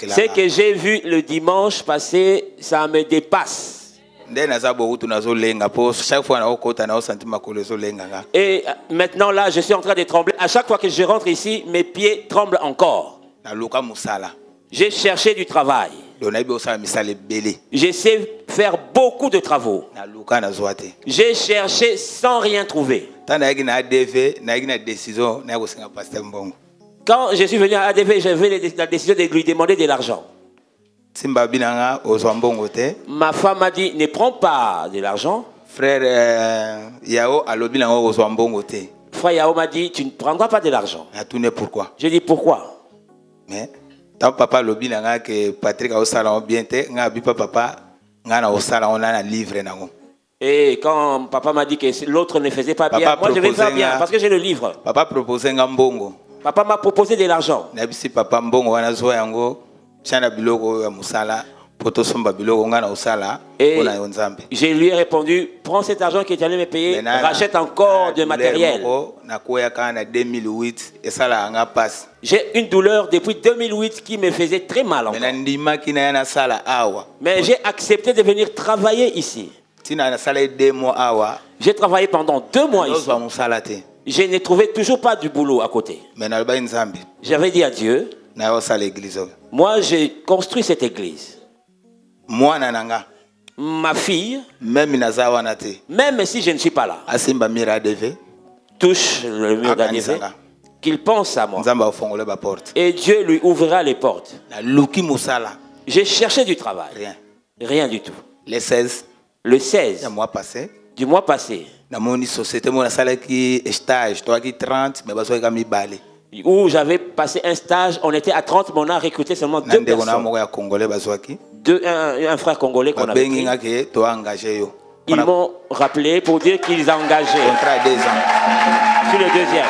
Ce que j'ai vu le dimanche passé, ça me dépasse. Et maintenant là, je suis en train de trembler. À chaque fois que je rentre ici, mes pieds tremblent encore. J'ai cherché du travail. Je sais faire beaucoup de travaux. J'ai cherché sans rien trouver. Quand je suis venu à ADV, j'avais la décision de lui demander de l'argent. Ma femme m'a dit, ne prends pas de l'argent. Frère Yao m'a dit, tu ne prendras pas de l'argent. Pourquoi? Je dis pourquoi? Mais tant papa lobi nanga que Patrick a au salon bien te papa ngana au salon on a un livre nango. Et quand papa m'a dit que l'autre ne faisait pas bien, moi je vais faire bien parce que j'ai le livre. Papa proposait ngambongo. Papa m'a proposé de l'argent. Nabisi papa mbongo wana zo yango chana biloko ya musala poto somba biloko ngana osala ona yonzambe. Je lui ai répondu, prends cet argent que tu allais me payer, rachète encore de matériel. J'ai une douleur depuis 2008 qui me faisait très mal encore. Mais j'ai accepté de venir travailler ici. J'ai travaillé pendant 2 mois ici. Je n'ai trouvé toujours pas du boulot à côté. J'avais dit à Dieu, moi j'ai construit cette église. Ma fille, même si je ne suis pas là, touche le mur d'ADV, qu'il pense à moi. Et Dieu lui ouvrira les portes. J'ai cherché du travail. Rien du tout. Le 16 du mois passé, où j'avais passé un stage, on était à 30, mais on a recruté seulement 2 personnes. Un frère congolais qu'on avait pris. Ils m'ont rappelé pour dire qu'ils ont engagé. Contrat 2 ans. Sur le 2e.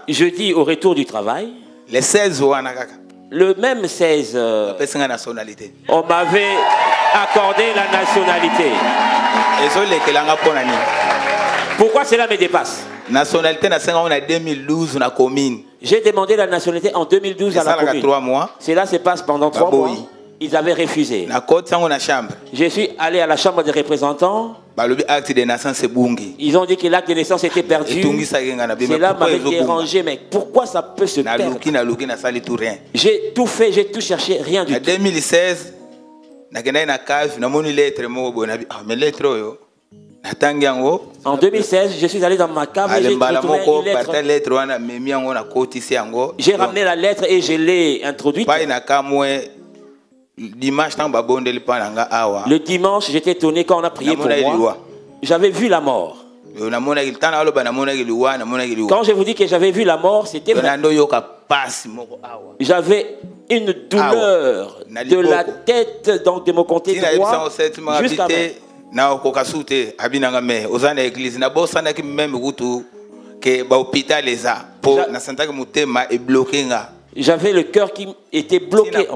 Jeudi, au retour du travail. Le 16 le même 16, on m'avait accordé la nationalité. Pourquoi cela me dépasse? Nationalité en 2012 na commune. J'ai demandé la nationalité en 2012 à la commune. 3 mois. Cela se passe pendant 3 mois. Ils avaient refusé. Je suis allé à la chambre des représentants. Ils ont dit que l'acte de naissance était perdu. Cela m'avait dérangé, mais pourquoi ça peut se perdre? J'ai tout fait, j'ai tout cherché, rien du tout. En 2016, en 2016, je suis allé dans ma cave et j'ai trouvé une lettre. J'ai ramené la lettre et je l'ai introduite. Le dimanche, j'étais étonné quand on a prié pour moi. J'avais vu la mort. Quand je vous dis que j'avais vu la mort, c'était vrai. J'avais une douleur de la tête, donc de mon côté droit jusqu'à j'avais le cœur qui était bloqué.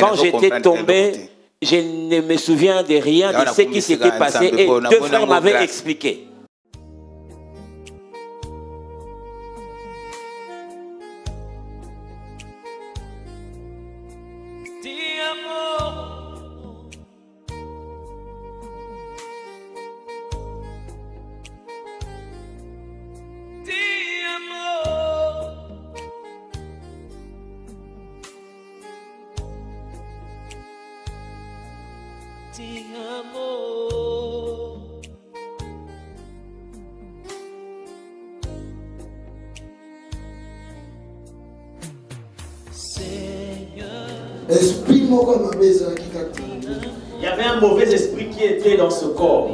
Quand j'étais tombé, je ne me souviens de rien de ce qui s'était passé et 2 frères m'avaient expliqué. Il y avait un mauvais esprit qui était dans ce corps.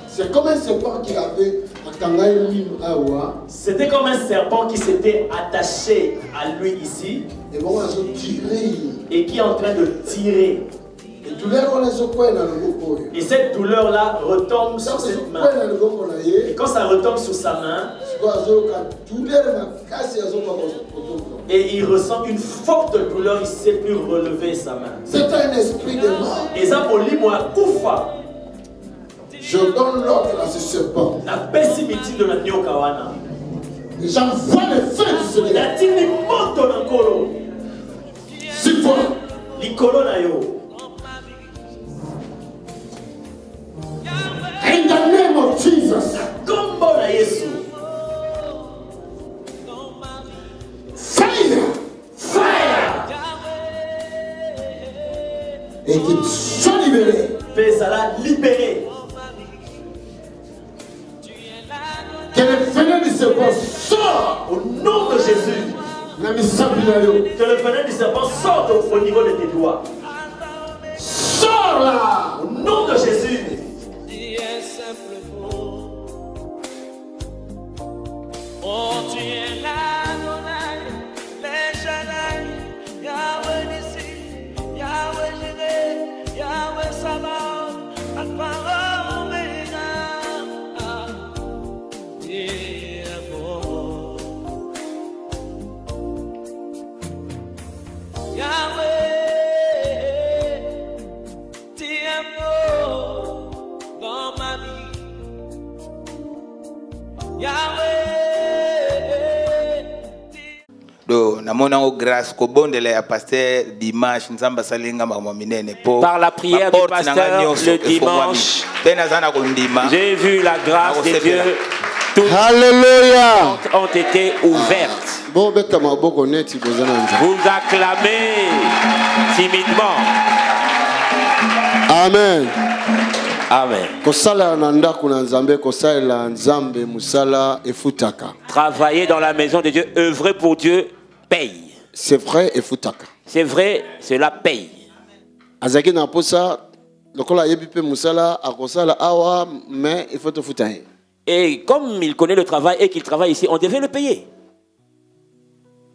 C'est comme un serpent qu'il avait en C'était comme un serpent qui s'était attaché à lui ici et qui est en train de tirer. Et cette douleur-là retombe sur cette main. Et quand ça retombe sur sa main, et il ressent une forte douleur, il ne sait plus relever sa main. C'est un esprit de mort. Et ça pour lui, moi, Koufa. Je donne l'ordre à ce serpent. La pessimité de la Nyokawana. J'envoie le feu du Seigneur. La tini moto na kolo. 6 fois. Likolo na yo. In the name of Jesus. Kombo na Yesu. Fire. Fire. Et qu'il soit libéré. Pesala libéré. Que le venin du serpent sort au nom de Jésus. Que le venin du serpent sorte au niveau de tes doigts. Sors là au nom de Jésus. Oh, tu es là, Adonai, les Shaddai, Yahweh Nissi, Yahweh Jireh, Yahweh Sabaoth, Alpha Omega. Yahweh, Tiamo, dans ma vie. Yahweh. Grâce par la prière du pasteur le dimanche, j'ai vu la grâce de Dieu. Toutes Alléluia. ont été ouvertes. Vous acclamez timidement. Amen. Amen. Travailler dans la maison de Dieu, œuvrer pour Dieu, paye. C'est vrai et futaka. C'est vrai, cela paye. Azaki na posa lokola yebipe musala akosala awa mais il faut te futaye. Et comme il connaît le travail et qu'il travaille ici, on devait le payer.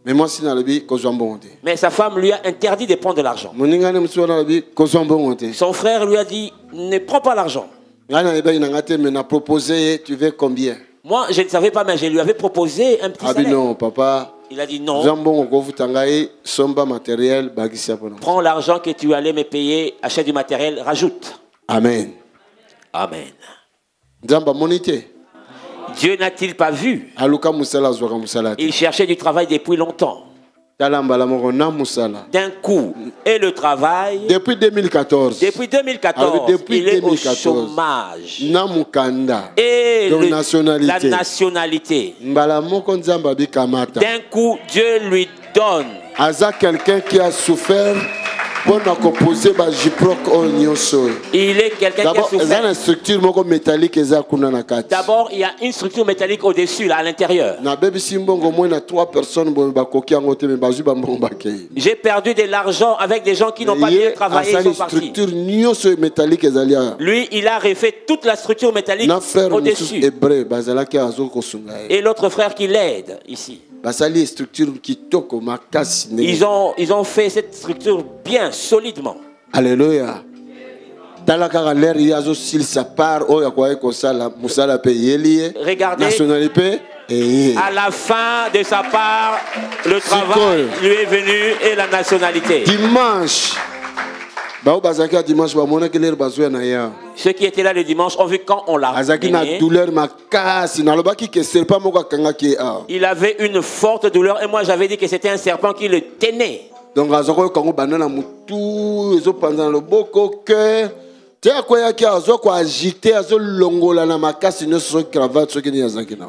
Mais moi si na lebi ko zwambonde. Mais sa femme lui a interdit de prendre de l'argent. Moningane muso na lebi ko zwambonde. Son frère lui a dit ne prends pas l'argent. Ngana eba ina ngate mais na proposé tu veux combien? Moi je ne savais pas mais je lui avais proposé un petit salaire. Ah non papa. Il a dit non. Prends l'argent que tu allais me payer, achète du matériel, rajoute. Amen. Amen. Dieu n'a-t-il pas vu? Il cherchait du travail depuis longtemps. D'un coup, et le travail, depuis 2014, il est au chômage. Et la nationalité. D'un coup, Dieu lui donne. Quelqu'un qui a souffert. Il est quelqu'un qui a souffert. D'abord, il y a une structure métallique au-dessus, là, à l'intérieur. J'ai perdu de l'argent avec des gens qui n'ont pas bien travaillé, ils sont partis. Lui, il a refait toute la structure métallique au-dessus. Et l'autre frère qui l'aide ici. Ils ont fait cette structure bien, solidement. Alléluia. Regardez, à la fin de sa part, le travail lui est venu et la nationalité. Dimanche. Ceux qui étaient là le dimanche ont vu quand on l'a ramené. Il avait une forte douleur et moi j'avais dit que c'était un serpent qui le tenait. Donc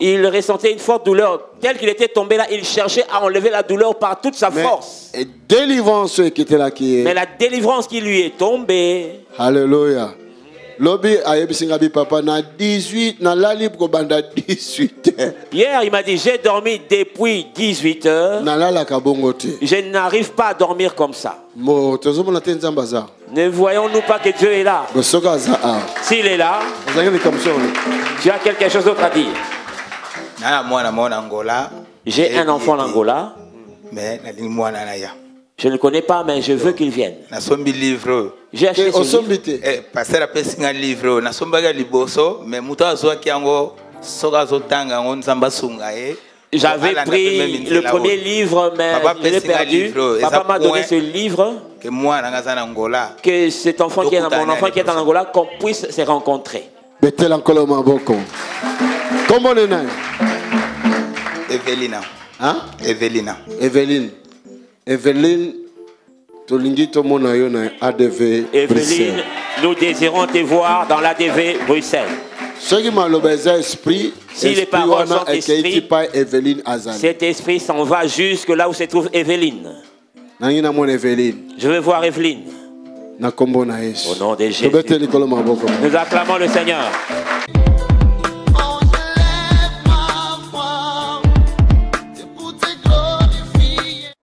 il ressentait une forte douleur. Tel qu'il était tombé là, il cherchait à enlever la douleur par toute sa force. Et délivrance qui était là qui est. Mais la délivrance qui lui est tombée. Alléluia. Lobi ayebisingabi papa na 18 na lali ko banda 18. Hier il m'a dit j'ai dormi depuis 18 heures. Na lala ka bongo te. Je n'arrive pas à dormir comme ça. Mo tozomona te nzamba za. Ne voyons-nous pas que Dieu est là? S'il est là, tu as quelque chose d'autre à dire. J'ai un enfant en Angola. Je ne le connais pas, mais je veux qu'il vienne. J'ai acheté ce livre. J'avais pris le premier livre, mais je l'ai perdu. Papa m'a donné ce livre. Que cet enfant qui est mon enfant qui est en Angola, qu'on puisse se rencontrer. Comment on est né? Evelina. Hein? Evelina. Eveline. Eveline, ADV. Eveline, nous désirons te voir dans l'ADV Bruxelles. Si les paroles sont esprit, cet esprit s'en va jusque là où se trouve Eveline. Je veux voir Eveline. Au nom de Jésus. Nous acclamons le Seigneur.